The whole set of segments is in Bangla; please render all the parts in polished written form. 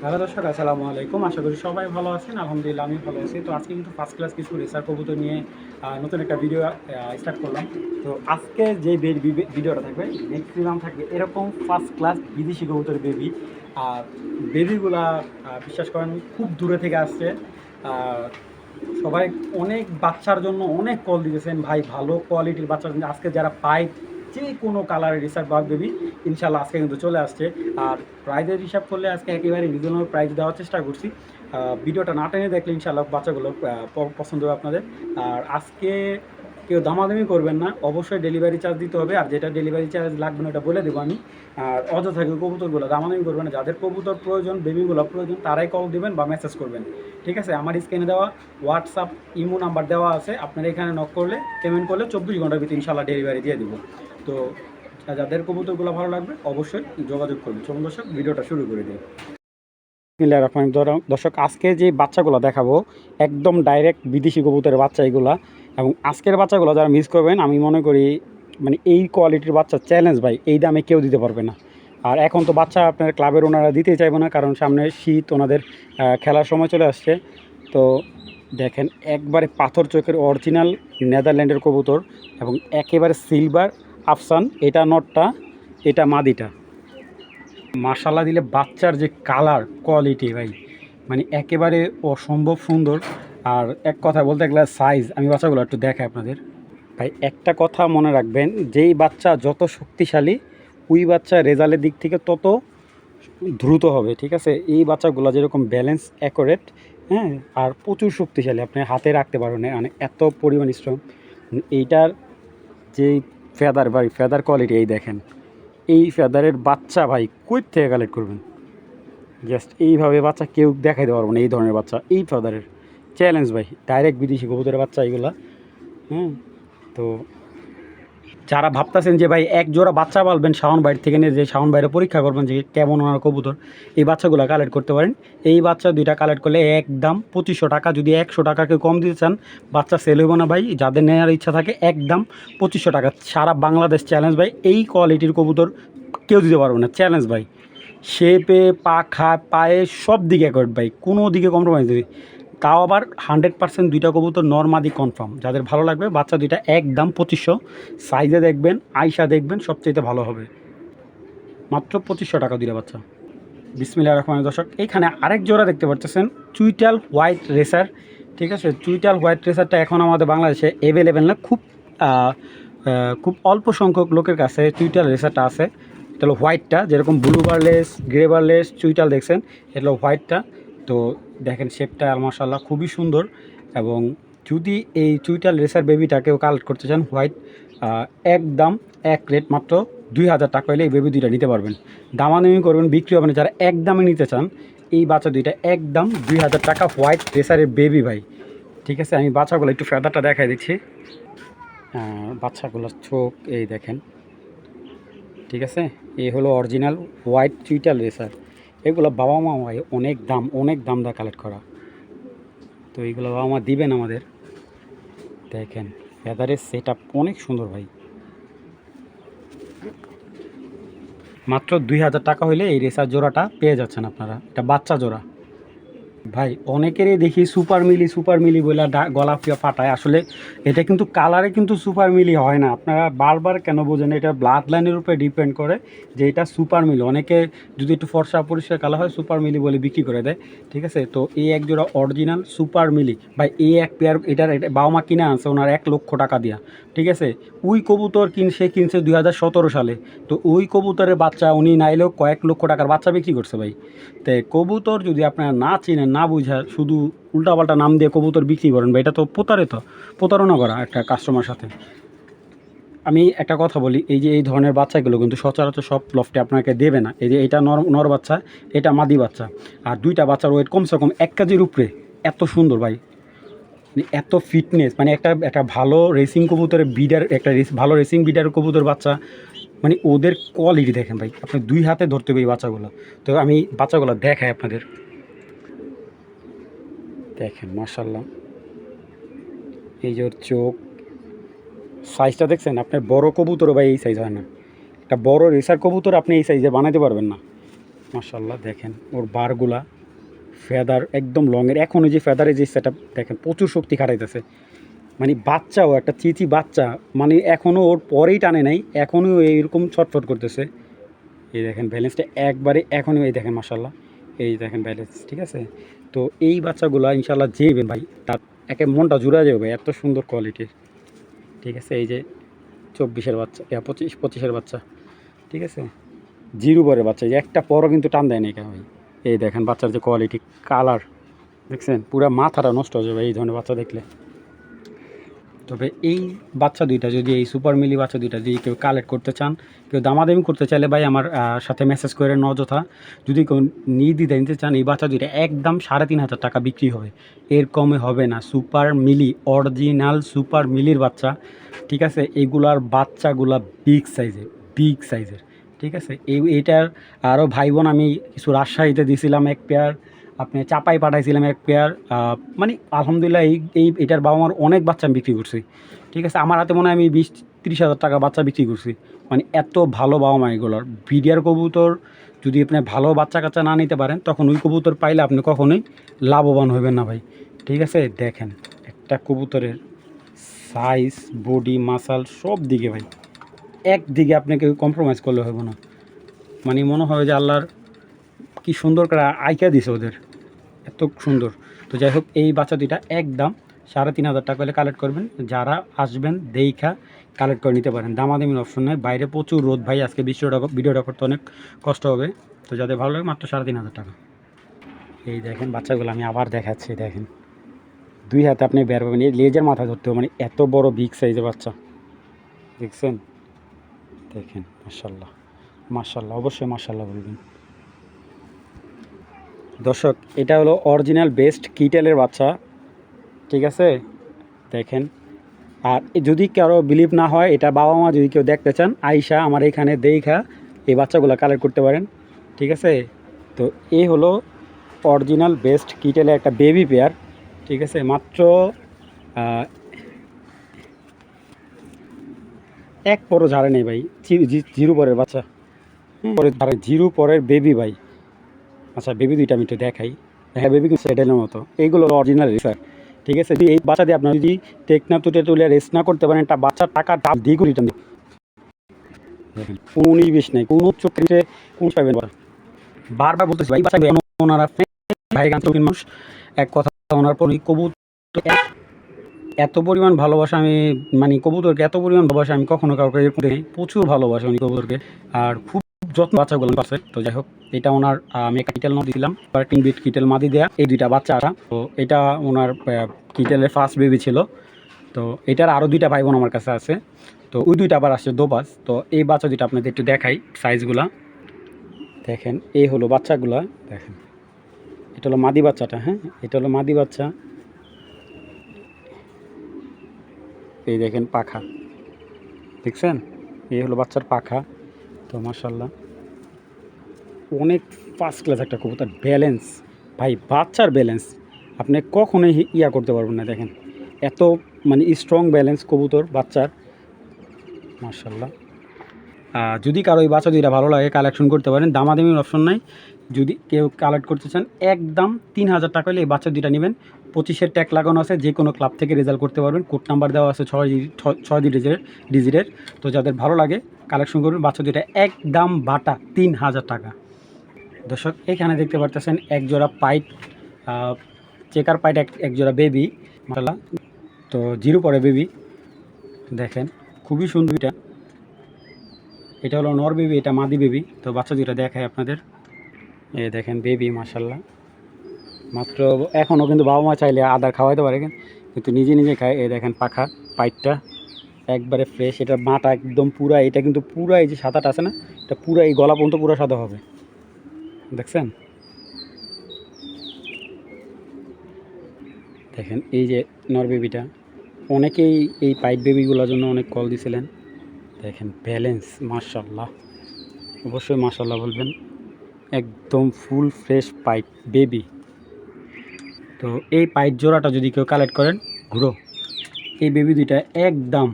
হ্যালো দর্শক, আসসালামু আলাইকুম। আশা করি সবাই ভালো আছেন। আলহামদুলিল্লাহ আমি ভালো আছি। তো আজকে কিন্তু ফার্স্ট ক্লাস কিছু রেসার কবুতর নিয়ে নতুন একটা ভিডিও স্টার্ট করলাম। তো আজকে যে ভিডিওটা থাকবে ম্যাক্সিমাম থাকবে এরকম ফার্স্ট ক্লাস বিদেশি কবুতরের বেবি। আর বেবিগুলা বিশ্বাস করেন খুব দূরে থেকে আসছে। আহ, সবাই অনেক বাচ্চার জন্য অনেক কল দিতেছেন ভাই, ভালো কোয়ালিটির বাচ্চার জন্য আজকে যারা পায় যে কোনো কালারের রিসার্ভ বাগ বেবি ইনশাল্লাহ আজকে কিন্তু চলে আসছে। আর প্রাইজের হিসাব করলে আজকে একেবারে রিজনেবল প্রাইস দেওয়ার চেষ্টা করছি। ভিডিওটা না টেনে দেখলে ইনশাল্লাহ বাচ্চাগুলো পছন্দ হবে আপনাদের। আর আজকে কেউ দামাদামি করবেন না, অবশ্যই ডেলিভারি চার্জ দিতে হবে। আর যেটা ডেলিভারি চার্জ লাগবে না ওটা বলে দেবো আমি। আর অযথা কেউ কবুতরগুলো দামাদামি করবেন না, যাদের কবুতর প্রয়োজন বেবিগুলো প্রয়োজন তারাই কল দেবেন বা মেসেজ করবেন। ঠিক আছে, আমার স্ক্রিনে দেওয়া হোয়াটসঅ্যাপ ইমো নাম্বার দেওয়া আছে, আপনারা এখানে নক করলে পেমেন্ট করলে 24 ঘন্টার ভিতরে ইনশাল্লাহ ডেলিভারি দিয়ে দেবো। তো যাদের কবুতরগুলো ভালো লাগবে অবশ্যই যোগাযোগ করুন। চলুন দর্শক, ভিডিওটা শুরু করে দিই। বিসমিল্লাহির রহমানির রহিম। দর্শক, আজকে যে বাচ্চাগুলো দেখাবো একদম ডাইরেক্ট বিদেশি কবুতরের বাচ্চা এগুলা। এবং আজকের বাচ্চাগুলো যারা মিস করবেন, আমি মনে করি মানে এই কোয়ালিটির বাচ্চা চ্যালেঞ্জ ভাই, এই দামে কেউ দিতে পারবে না। আর এখন তো বাচ্চা আপনার ক্লাবের ওনারা দিতেই চাইবে না, কারণ সামনে শীত, ওনাদের খেলার সময় চলে আসছে। তো দেখেন একবারে পাথর চোখের অরিজিনাল নেদারল্যান্ডের কবুতর এবং একেবারে সিলভার আফসান। এটা নটটা, এটা মাদিটা। মাশাল্লাহ দিলে বাচ্চার যে কালার কোয়ালিটি ভাই, মানে একেবারে অসম্ভব সুন্দর। আর এক কথা বলতে গেলে সাইজ, আমি বাচ্চাগুলো একটু দেখাই আপনাদের। ভাই একটা কথা মনে রাখবেন, যেই বাচ্চা যত শক্তিশালী ওই বাচ্চা রেজাল্টের দিক থেকে তত দ্রুত হবে। ঠিক আছে, এই বাচ্চাগুলো যেরকম ব্যালেন্স অ্যাকোরেট, হ্যাঁ, আর প্রচুর শক্তিশালী, আপনি হাতে রাখতে পারবেন না, মানে এত পরিমাণ স্ট্রং। এইটার যেই ফেদার ভাই, ফেদার কোয়ালিটি এই দেখেন। এই ফেদারের বাচ্চা ভাই কই থেকে কালেক্ট করবেন? জাস্ট এইভাবে বাচ্চা কেউ দেখাইতে পারবো না, এই ধরনের বাচ্চা এই ফাদারের চ্যালেঞ্জ ভাই, ডাইরেক্ট বিদেশি কবুতরের বাচ্চা এগুলা। হুম। তো যারা ভাবতেছেন যে ভাই এক জোড়া বাচ্চা পালবেন শাওন বাইর থেকে নিয়ে, যে শাওন বাইরে পরীক্ষা করবেন যে কেমন ওনার কবুতর, এই বাচ্চাগুলো কালেক্ট করতে পারেন। এই বাচ্চা দুইটা কালেক্ট করলে একদম 2500 টাকা। যদি 100 টাকা কেউ কম দিতে চান, বাচ্চা সেল হইব না ভাই। যাদের নেওয়ার ইচ্ছা থাকে একদম 2500 টাকা, সারা বাংলাদেশ চ্যালেঞ্জ ভাই। এই কোয়ালিটির কবুতর কেউ দিতে পারবে না, চ্যালেঞ্জ ভাই। শেপে, পাখা, পায়ে সব দিকে অ্যাকর্ড ভাই, কোনো দিকে কম্প্রোমাইজ নেই। তাও আবার 100% দুইটা কবুতর নর্মাদি কনফার্ম। যাদের ভালো লাগবে বাচ্চা দুইটা একদম 2500। সাইজে দেখবেন, আয়সা দেখবেন, সবচেয়ে ভালো হবে। মাত্র 2500 টাকা দুইটা বাচ্চা। বিসমিল্লাহির রহমানির রহিম। দর্শক, এইখানে আরেক জোড়া দেখতে পাচ্ছেন, চুইটাল হোয়াইট রেসার। ঠিক আছে, চুইটাল হোয়াইট রেসারটা এখন আমাদের বাংলাদেশে অ্যাভেলেবেল না, খুব অল্প সংখ্যক লোকের কাছে চুইটাল রেসারটা আছে। এটা হলো হোয়াইটটা, যেরকম ব্লু বারলেস, গ্রে বারলেস চুইটাল দেখছেন, এটা হলো হোয়াইটটা। তো দেখেন শেপটা মাশাআল্লাহ খুবই সুন্দর। এবং যদি এই চুইটাল রেসার বেবিটাকেও কালেক্ট করতে চান হোয়াইট, একদম এক রেট মাত্র 2000 টাকা হলে এই বেবি দুইটা নিতে পারবেন। দামাদামি করবেন, বিক্রি হবে না। যারা একদমে নিতে চান এই বাচ্চা দুইটা একদম 2000 টাকা, হোয়াইট রেসারের বেবি ভাই। ঠিক আছে, আমি বাচ্চাগুলো একটু ফেদারটা দেখাই দিচ্ছি। বাচ্চাগুলোর চোখ এই দেখেন। ঠিক আছে, এই হলো অরিজিনাল হোয়াইট চুইটাল রেসার। এগুলো বাবা মা ভাই অনেক দাম দা কালেক্ট করা। তো এইগুলো বাবা মা দিবেন আমাদের। দেখেন ফেদারের সেট আপ অনেক সুন্দর ভাই। মাত্র 2000 টাকা হইলে এই রেসার জোড়াটা পেয়ে যাচ্ছেন আপনারা। এটা বাচ্চা জোড়া ভাই। অনেকেরই দেখি সুপার মিলি বলে গলা ফাটায়। আসলে এটা কিন্তু কালারে কিন্তু সুপার মিলি হয় না। আপনারা বারবার কেন বোঝেন? এটা ব্লাড লাইনের উপরে ডিপেন্ড করে যে এটা সুপার মিলি। অনেকে যদি একটু ফর্সা পরিষ্কার কালার হয় সুপার মিলি বলে বিক্রি করে দেয়। ঠিক আছে, তো এই এক জোড়া অরিজিনাল সুপার মিলি ভাই। এই এক পেয়ার এটার বাবা মা কিনে আনছে ওনার 1 লক্ষ টাকা দিয়া। ঠিক আছে, ওই কবুতর কিনছে 2017 সালে। তো ওই কবুতরের বাচ্চা উনি নাইলেও কয়েক লক্ষ টাকার বাচ্চা বিক্রি করছে ভাই। তো কবুতর যদি আপনারা না চিনেন, না বুঝা শুধু উল্টাপাল্টা নাম দিয়ে কবুতর বিক্রি করেন ভাই, এটা তো প্রতারণা করা একটা কাস্টমার সাথে। আমি একটা কথা বলি, এই যে এই ধরনের বাচ্চাগুলো কিন্তু সচরাচর সব লফটে আপনাকে দেবে না। এই যে এটা নর বাচ্চা, এটা মাদি বাচ্চা। আর দুইটা বাচ্চার ওয়েট কমসে কম 1 কেজির উপরে। এত সুন্দর ভাই, মানে এত ফিটনেস, মানে একটা ভালো রেসিং কবুতরের বিডার, ভালো রেসিং বিডার কবুতর বাচ্চা, মানে ওদের কোয়ালিটি দেখেন ভাই। আপনি 2 হাতে ধরতে হবে এই বাচ্চাগুলো। তো আমি বাচ্চাগুলো দেখাই আপনাদের। দেখেন মাশাল্লাহ, এই যে ওর চোখ, সাইজটা দেখছেন? আপনার বড় কবুতরও ভাই এই সাইজ হয় না। একটা বড় রেসার কবুতর আপনি এই সাইজে বানাতে পারবেন না। মাশাআল্লাহ দেখেন ওর বারগুলা ফেদার একদম লংয়ের, এখন ওই যে ফেদারে যে সেট দেখেন প্রচুর শক্তি খাটাইতেছে, মানে বাচ্চাও একটা চিচি বাচ্চা, মানে এখনও ওর পরেই টানে নাই, এখনও এইরকম ছটফট করতেছে। এই দেখেন ব্যালেন্সটা একবারে এখনও, এই দেখেন মাশাআল্লাহ, এই দেখেন ব্যালেন্স, ঠিক আছে। তো এই বাচ্চাগুলো ইনশাআল্লাহ যেবেন ভাই তার একে মনটা জুড়ে যাবে ভাই, এত সুন্দর কোয়ালিটির, ঠিক আছে। এই যে 24-এর বাচ্চা, 25-এর বাচ্চা, ঠিক আছে, জিরো পরের বাচ্চা, এই যে একটা পরও কিন্তু টান দেয় না কেন ভাই। এই দেখেন বাচ্চার যে কোয়ালিটি, কালার দেখছেন, পুরো মাথাটা নষ্ট হয়ে যাবে এই ধরনের বাচ্চা দেখলে। তবে এই বাচ্চা দুইটা যদি, এই সুপার মিলি বাচ্চা দুইটা যদি কেউ কালেক্ট করতে চান, কেউ দামাদামি করতে চাইলে ভাই আমার সাথে মেসেজ করে অযথা, যদি কেউ নির্দ্বিধায় নিতে চান এই বাচ্চা দুইটা একদম 3,500 টাকা বিক্রি হবে, এর কমে হবে না। সুপার মিলি, অরিজিনাল সুপার মিলির বাচ্চা, ঠিক আছে। এইগুলার বাচ্চাগুলা বিগ সাইজের, ঠিক আছে। এইটার আরও ভাই বোন আমি কিছু রাজশাহীতে দিয়েছিলাম এক পেয়ার, আপনি চাপাই পাঠাইছিলাম এক পেয়ার, মানে আলহামদুলিল্লাহ এটার বাবা মার অনেক বাচ্চা আমি বিক্রি করছি, ঠিক আছে। আমার হাতে মনে হয় আমি 20-30 হাজার টাকা বাচ্চা বিক্রি করছি, মানে এত ভালো বাবা মা এগুলোর। বিডিআর কবুতর যদি আপনি ভালো বাচ্চা কাচ্চা না নিতে পারেন, তখন ওই কবুতর পাইলে আপনি কখনোই লাভবান হবেন না ভাই, ঠিক আছে। দেখেন একটা কবুতরের সাইজ, বডি, মাসাল সব দিকে ভাই, একদিকে আপনাকে কম্প্রোমাইজ করলে হবে না, মানে মনে হয় যে আল্লাহর কি সুন্দর করে আইকা দিছে ওদের, এত সুন্দর। তো যাই হোক, এই বাচ্চা দুইটা একদম 3,500 টাকা হলে কালেক্ট করবেন, যারা আসবেন দেইখা কালেক্ট করে নিতে পারেন, দামাদামির অপশন নেই। বাইরে প্রচুর রোদ ভাই, আজকে ভিডিওটা করতে অনেক কষ্ট হবে, তো যাদের ভালো লাগে মাত্র 3,500 টাকা। এই দেখেন বাচ্চাগুলো আমি আবার দেখাচ্ছি, দেখেন দুই হাতে আপনি বের পাবেন, এই লেজের মাথা ধরতে হবে, মানে এত বড় বিগ সাইজের বাচ্চা দেখছেন। দেখেন মাশাআল্লাহ, মাশাআল্লাহ, অবশ্যই মাশাআল্লাহ বলবেন। দর্শক এটা হলো অরিজিনাল বেস্ট কিটেলের বাচ্চা, ঠিক আছে। দেখেন, আর যদি কারো বিলিভ না হয়, এটা বাবা মা যদি কেউ দেখতে চান, আইসা আমার এখানে দেখা এই বাচ্চাগুলো কালেক্ট করতে পারেন, ঠিক আছে। তো এই হলো অরিজিনাল বেস্ট কিটেলের একটা বেবি পেয়ার, ঠিক আছে। মাত্র এক পরও ঝাড়ে নেই ভাই, জিরো পরের বাচ্চা, পরে ঝাড়ে জিরো পরের বেবি ভাই। আচ্ছা বেবি দুইটা আমি একটু দেখাই, হ্যাঁ বেবি কিন্তু সেটেলের মতো, এইগুলো অরিজিনাল রেসার, ঠিক আছে। যদি এই বাচ্চা দিয়ে আপনার যদি টেকনাপ তুলে রেস্ট না করতে পারেন, একটা বাচ্চার টাকা ডাল দিয়ে রিটার্ন দেখেন, কোনো 19-20 নেই, কোনো চোখে কোন পাবেন। বারবার বলতেছি ভাই, বাচ্চা ওনারা ভাই গান চোখের মানুষ, এক কথা ওনার পর কবুতর এত পরিমাণ ভালোবাসা, আমি মানে কবুতরকে এত পরিমাণ ভালোবাসা আমি কখনো কাউকে এরকম দেখি, প্রচুর ভালোবাসা উনি কবুতরকে, আর খুব যত্ন বাচ্চাগুলো আছে। তো যাই হোক, এটা ওনার আমি একটা কিটেল নদী দিলাম, তিন বিট কিটেল মাদি দেয়া, এই দুইটা বাচ্চা আসা। তো এটা ওনার কিটেলের ফার্স্ট বেবি ছিল। তো এটার আরও দুইটা ভাই বোন আমার কাছে আছে, তো ওই দুইটা আবার আসছে দোপাস। তো এই বাচ্চা দুইটা আপনাদের একটু দেখাই সাইজগুলা, দেখেন এই হলো বাচ্চাগুলা, দেখেন এটা হলো মাদি বাচ্চাটা, হ্যাঁ এটা হলো মাদি বাচ্চা, এই দেখেন পাখা দেখছেন, এই হলো বাচ্চার পাখা। তো মাশাআল্লাহ অনেক ফার্স্ট ক্লাস একটা কবুতর, ব্যালেন্স ভাই, বাচ্চার ব্যালেন্স আপনি কখনোই ইয়া করতে পারবেন না, দেখেন এত মানে স্ট্রং ব্যালেন্স কবুতর বাচ্চার, মাশাআল্লাহ। যদি কারো এই বাচ্চা দুইটা ভালো লাগে কালেকশন করতে পারেন, দামাদামির অপশন নাই। যদি কেউ কালেক্ট করতে চান একদম 3,000 টাকা হলে এই বাচ্চা দুইটা নেবেন, 25-এর ট্যাগ লাগানো আছে, যে কোনো ক্লাব থেকে রেজাল্ট করতে পারবেন, কোড নাম্বার দেওয়া আছে 6 ডিজিটের। তো যাদের ভালো লাগে কালেকশন করবেন, বাচ্চা দুইটা একদম বাটা 3,000 টাকা। দর্শক এখানে দেখতে পারতেছেন এক জোড়া পাইট, চেকার পাইট, এক জোড়া বেবি, মাশাআল্লাহ। তো জিরো পরে বেবি, দেখেন খুবই সুন্দর এটা হলো নর বেবি, এটা মাদি বেবি। তো বাচ্চা দুইটা দেখায় আপনাদের, এই দেখেন বেবি মাশাআল্লাহ, মাত্র এখনও কিন্তু বাবা মা চাইলে আদার খাওয়াইতে পারে, কিন্তু নিজে নিজে খায়। এই দেখেন পাখা পাইটটা একবারে ফ্রেশ, এটা মাটা একদম পুরা, এটা কিন্তু পুরা এই যে সাদাটা আছে না, এটা পুরা এই গলা পর্যন্ত পুরো সাদা হবে, দেখছেন। দেখেন এই যে নর বেবিটা, অনেকেই এই পাইট বেবিগুলোর জন্য অনেক কল দিছিলেন, দেখেন ব্যালেন্স মাশাআল্লাহ, অবশ্যই মাশাআল্লাহ বলবেন, একদম ফুল ফ্রেশ পাইট বেবি। তো এই পাইট জোড়াটা যদি কেউ কালেক্ট করেন ঘুরো, এই বেবি দুইটা একদম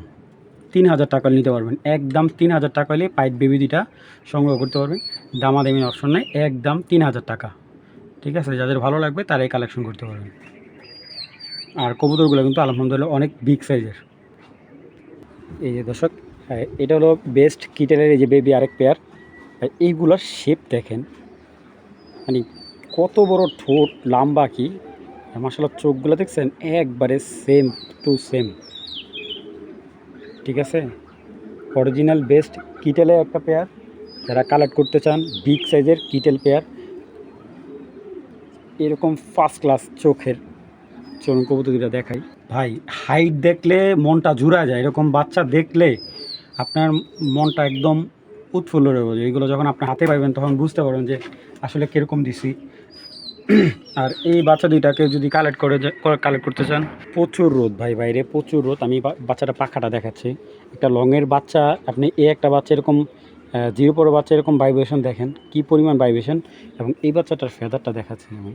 3,000 টাকা নিতে পারবেন, একদম 3,000 টাকা হলে পাইট বেবি দুইটা সংগ্রহ করতে পারবেন। দামাদামি অপশন নেই, একদম 3000 টাকা। ঠিক আছে, যাদের ভালো লাগবে তারাই কালেকশন করতে পারবেন। আর কবুতরগুলো কিন্তু আলহামদুলিল্লাহ অনেক বিগ সাইজের। এই যে দর্শক, এটা হলো বেস্ট কিটেলের এই যে বেবি আরেক পেয়ার। এইগুলোর শেপ দেখেন, মানে কত বড় ঠোঁট, লম্বা কি মাশাআল্লাহ, চোখগুলো দেখছেন একবারে সেম টু সেম। ঠিক আছে, অরিজিনাল বেস্ট কিটেলের একটা পেয়ার। যারা কালেক্ট করতে চান বিগ সাইজের কিটেল পেয়ার, এরকম ফার্স্ট ক্লাস চোখের, চলুন কবুতর দুটা দেখাই ভাই। হাইট দেখলে মনটা জুড়া যায়, এরকম বাচ্চা দেখলে আপনার মনটা একদম উৎফুল্ল হয়ে যাবে। এইগুলো যখন আপনি হাতে পাইবেন তখন বুঝতে পারবেন যে আসলে কীরকম দিছি। আর এই বাচ্চা দুইটাকে যদি কালেক্ট করতে চান, প্রচুর রোদ ভাই, বাইরে প্রচুর রোদ। আমি বাচ্চাটা পাখাটা দেখাচ্ছি, একটা লংয়ের বাচ্চা। আপনি একটা বাচ্চা এরকম জিরো পরে বাচ্চা এরকম ভাইব্রেশন দেখেন, কি পরিমাণ ভাইব্রেশন। এবং এই বাচ্চাটার ফেদারটা দেখাচ্ছি আমি,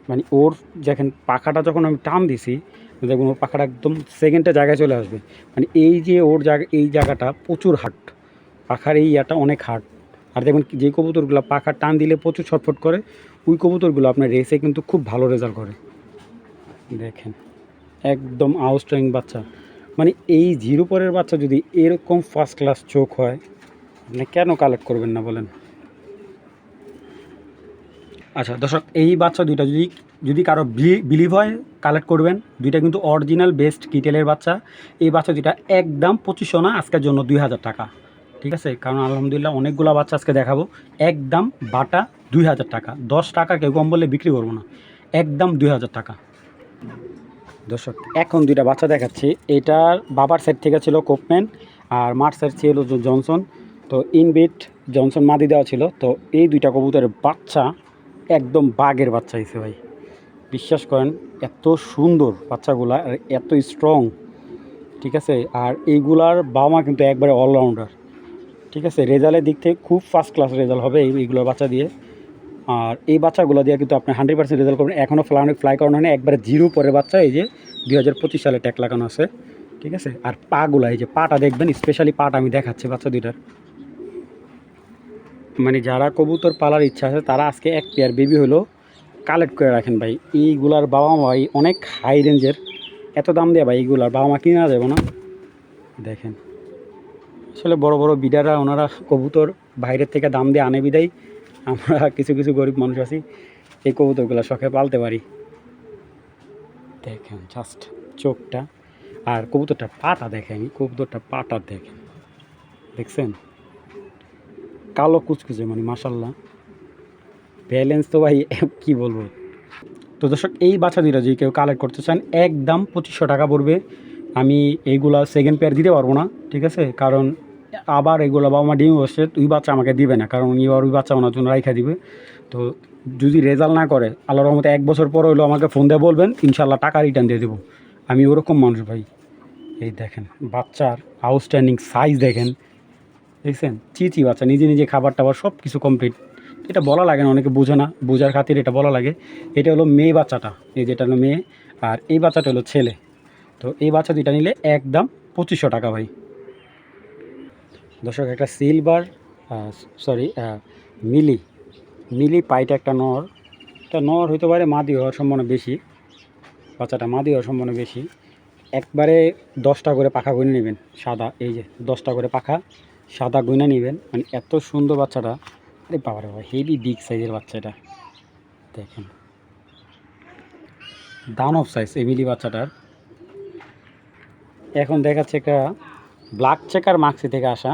মানে ওর দেখেন পাখাটা যখন আমি টান দিছি, দেখুন ওর পাখাটা একদম সেকেন্ডে জায়গায় চলে আসবে। মানে এই যে ওর এই জায়গাটা প্রচুর হার্ড, পাখার এই ইয়াটা অনেক হার্ড। আর দেখুন যে কবুতরগুলো পাখার টান দিলে প্রচুর ছটফট করে, ওই কবুতরগুলো আপনার রেসে কিন্তু খুব ভালো রেজাল্ট করে। দেখেন একদম আউটস্ট্যান্ডিং বাচ্চা। মানে এই জিরো পরের বাচ্চা যদি এরকম ফার্স্ট ক্লাস চোখ হয়, আপনি কেন কালেক্ট করবেন না বলেন। আচ্ছা দর্শক, এই বাচ্চা দুইটা যদি কারো বিলিভ হয় কালেক্ট করবেন। দুইটা কিন্তু অরিজিনাল বেস্ট কিটেলের বাচ্চা। এই বাচ্চা দুইটা একদম 2500 না, আজকের জন্য 2000 টাকা। ঠিক আছে, কারণ আলহামদুলিল্লাহ অনেকগুলো বাচ্চা আজকে দেখাবো, একদম বাটা 2000 টাকা। 10 টাকা কেউ কম বললে বিক্রি করবো না, একদম 2000 টাকা। দর্শক এখন দুইটা বাচ্চা দেখাচ্ছি। এটার বাবার সাইড থেকে ছিল কোপম্যান, আর মার সাইড ছিল জনসন। তো ইনবিট জনসন মাদি দেওয়া ছিল। তো এই দুইটা কবুতরের বাচ্চা একদম বাঘের বাচ্চা হয়েছে ভাই, বিশ্বাস করেন। এত সুন্দর বাচ্চাগুলা আর এত স্ট্রং। ঠিক আছে, আর এইগুলার বাবা মা কিন্তু একবারে অলরাউন্ডার। ঠিক আছে, রেজাল্টের দিক থেকে খুব ফার্স্ট ক্লাস রেজাল্ট হবে এইগুলোর বাচ্চা দিয়ে। আর এই বাচ্চাগুলো দিয়ে কিন্তু আপনি 100% রেজাল্ট করবেন। এখনও ফ্লাই করানো হয় না, একবারে জিরো পরে বাচ্চা। এই যে 2025 সালে ট্যাগ লাগানো আছে। ঠিক আছে, আর পাগুলা, এই যে পাটা দেখবেন, স্পেশালি পাটা আমি দেখাচ্ছি বাচ্চা দুইটার। মানে যারা কবুতর পালার ইচ্ছা আছে তারা আজকে এক পেয়ার বেবি হলো কালেক্ট করে রাখেন ভাই। এইগুলার বাবা মা ভাই অনেক হাই রেঞ্জের, এত দাম দেয় ভাই এইগুলার বাবা মা কিনা যাবে না। দেখেন আসলে বড় বড় বিডাররা ওনারা কবুতর বাইরের থেকে দাম দিয়ে আনে বিদায়, আমরা কিছু কিছু গরিব মানুষ আছি এই কবুতরগুলো শখে পালতে পারি। দেখেন জাস্ট চোখটা, আর কবুতরটা পাটা দেখেন, কবুতরটা পাটা দেখেন, দেখছেন কালো কুচকুচে, মানে মাশাল্লাহ ব্যালেন্স তো ভাই কি বলবো। তো দর্শক এই বাচ্চা দুইটা যদি কেউ কালেক্ট করতে চান, একদম 2500 টাকা পড়বে। আমি এইগুলা সেকেন্ড পেয়ার দিতে পারবো না। ঠিক আছে, কারণ আবার এগুলো বাবা মা ডিম বসছে, ওই বাচ্চা আমাকে দিবে না, কারণ উনি আবার ওই বাচ্চা ওনার জন্য রাইখা দিবে। তো যদি রেজাল্ট না করে আল্লাহর রহমতে 1 বছর পর হইলেও আমাকে ফোন দিয়ে বলবেন, ইনশাল্লাহ টাকা রিটার্ন দিয়ে দেবো। আমি ওরকম মানুষ ভাই। এই দেখেন বাচ্চার আউটস্ট্যান্ডিং সাইজ দেখেন, দেখছেন চিচি বাচ্চা, নিজে নিজে খাবার টাবার সব কিছু কমপ্লিট। এটা বলা লাগে না, অনেকে বোঝে না, বোঝার খাতির এটা বলা লাগে। এটা হলো মেয়ে বাচ্চাটা, এই যেটা হলো মেয়ে, আর এই বাচ্চাটা হলো ছেলে। তো এই বাচ্চা দুইটা নিলে একদম 2500 টাকা ভাই। দর্শক একটা সিলভার মিলি পাইটা একটা নর, এটা নর হইতে পারে, মাদি হওয়ার সম্ভাবনা বেশি। বাচ্চাটা মাদি হওয়ার সম্ভাবনা বেশি। একবারে 10টা করে পাখা গুনে নেবেন সাদা, এই যে 10টা করে পাখা সাদা গুনে নেবেন। মানে এত সুন্দর বাচ্চাটা, আরে বাবা রে বাবা, হেভি বিগ সাইজের বাচ্চাটা দেখেন, দানব সাইজ এই মিলি বাচ্চাটার। এখন দেখাচ্ছে একটা ব্ল্যাক চেকার মাক্সি থেকে আসা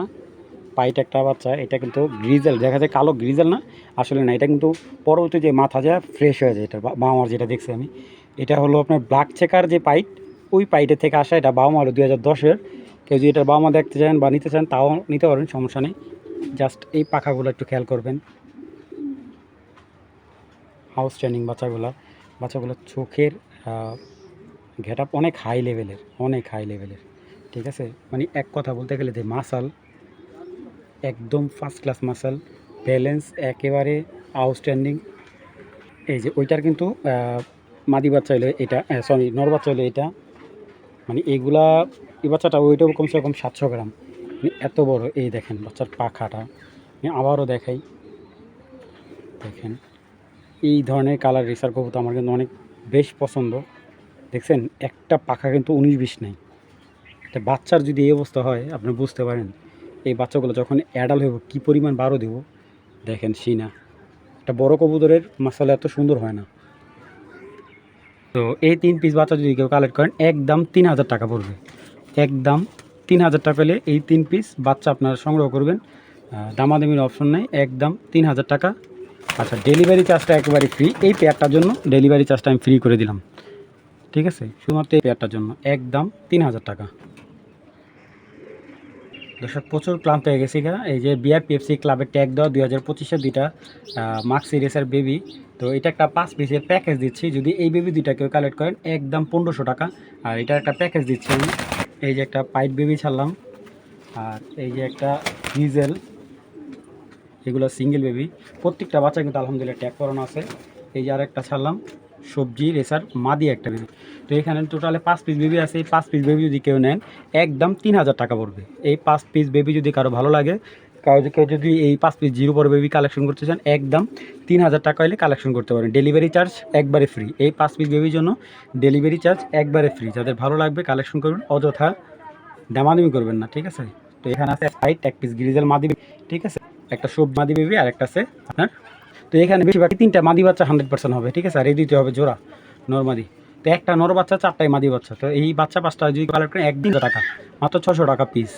পাইট একটা বাচ্চা। এটা কিন্তু গ্রিজেল দেখা যায়, কালো গ্রিজেল না, আসলে না, এটা কিন্তু পরবর্তী যে মাথা যায় ফ্রেশ হয়ে যায়। এটা বাবা মার যেটা দেখছি আমি, এটা হলো আপনার ব্ল্যাক চেকার যে পাইট, ওই পাইটের থেকে আসা। এটা বাবা মা হলো 2010-এর। কেউ যদি এটার বাবা মা দেখতে চান বা নিতে চান তাও নিতে পারবেন, সমস্যা নেই। জাস্ট এই পাখাগুলো একটু খেয়াল করবেন, আউটস্ট্যান্ডিং বাচ্চাগুলোর চোখের ঘেট আপ অনেক হাই লেভেলের, অনেক হাই লেভেলের। ঠিক আছে, মানে এক কথা বলতে গেলে যে মাসাল একদম ফার্স্ট ক্লাস মাসাল, ব্যালেন্স একেবারে আউটস্ট্যান্ডিং। এই যে ওইটার কিন্তু মাদি বাচ্চা হলো এটা, সরি নর বাচ্চা হলো এটা। মানে এইগুলা, এই বাচ্চাটা ওইটাও কমসে কম 700 গ্রাম, মানে এত বড়। এই দেখেন বাচ্চার পাখাটা, আমি আবারও দেখাই, দেখেন এই ধরনের কালার রেসার কবুতর আমার কিন্তু অনেক বেশ পছন্দ। দেখছেন একটা পাখা কিন্তু 19-20 নেই। একটা বাচ্চার যদি এই অবস্থা হয় আপনি বুঝতে পারেন এই বাচ্চাগুলো যখন অ্যাডাল্ট হইব কী পরিমাণ বারো দেব। দেখেন সিনা একটা বড় কবুতরের মাসালা এত সুন্দর হয় না। তো এই 3 পিস বাচ্চা যদি কেউ কালেক্ট করেন একদম 3000 টাকা পড়বে। একদম 3000 টাকা পেলে এই 3 পিস বাচ্চা আপনারা সংগ্রহ করবেন, দামাদামির অপশন নেই, একদম 3000 টাকা। আচ্ছা ডেলিভারি চার্জটা একেবারে ফ্রি, এই পেয়ারটার জন্য ডেলিভারি চার্জটা আমি ফ্রি করে দিলাম, ঠিক আছে, শুধুমাত্র এই পেয়ারটার জন্য একদম 3000 টাকা। দর্শক প্রচুর ক্লান্ত হয়ে গেছি গা, এই যে বিআরপিএফসি ক্লাবের ট্যাগ দেওয়া 2025-এর দুইটা মাক্সি রেসার বেবি। তো এটা একটা 5 পিসের প্যাকেজ দিচ্ছি, যদি এই বেবি দুইটা কেউ কালেক্ট করেন একদম 1500 টাকা। আর এটার একটা প্যাকেজ দিচ্ছি আমি, এই যে একটা পাইট বেবি ছাড়লাম, আর এই যে একটা ডিজেল, এগুলো সিঙ্গেল বেবি, প্রত্যেকটা বাচ্চা কিন্তু আলহামদুলিল্লাহ ট্যাগ করানো আছে। এই যে আরেকটা ছাড়লাম সবজি রেসার মাদি একটা বেবি। তো এখানে টোটালে 5 পিস বেবি আছে, এই 5 পিস বেবি যদি কেউ নেন একদম 3000 টাকা পড়বে। এই 5 পিস বেবি যদি কারো ভালো লাগে, কেউ যদি এই 5 পিস জিরো পর বেবি কালেকশন করতে চান একদম 3000 টাকা হলে কালেকশন করতে পারেন, ডেলিভারি চার্জ একবারে ফ্রি। এই 5 পিস বেবির জন্য ডেলিভারি চার্জ একবারে ফ্রি। যাদের ভালো লাগবে কালেকশন করবেন, অযথা দামাদামি করবেন না, ঠিক আছে। তো এখানে আছে হাইট এক পিস গ্রিজেল মাদি, ঠিক আছে, একটা সব মাদি বেবি আর একটা আছে আপনার। তো এখানে বেশিরভাগ 3টা মাদি বাচ্চা 100% হবে, ঠিক আছে, আর এই দিতে হবে জোড়া নরমাদি। তো একটা নর বাচ্চা 4টাই মাদি বাচ্চা। তো এই বাচ্চা 5টা যদি কালেক্ট করেন একদিন টাকা, মাত্র 600 টাকা পিস।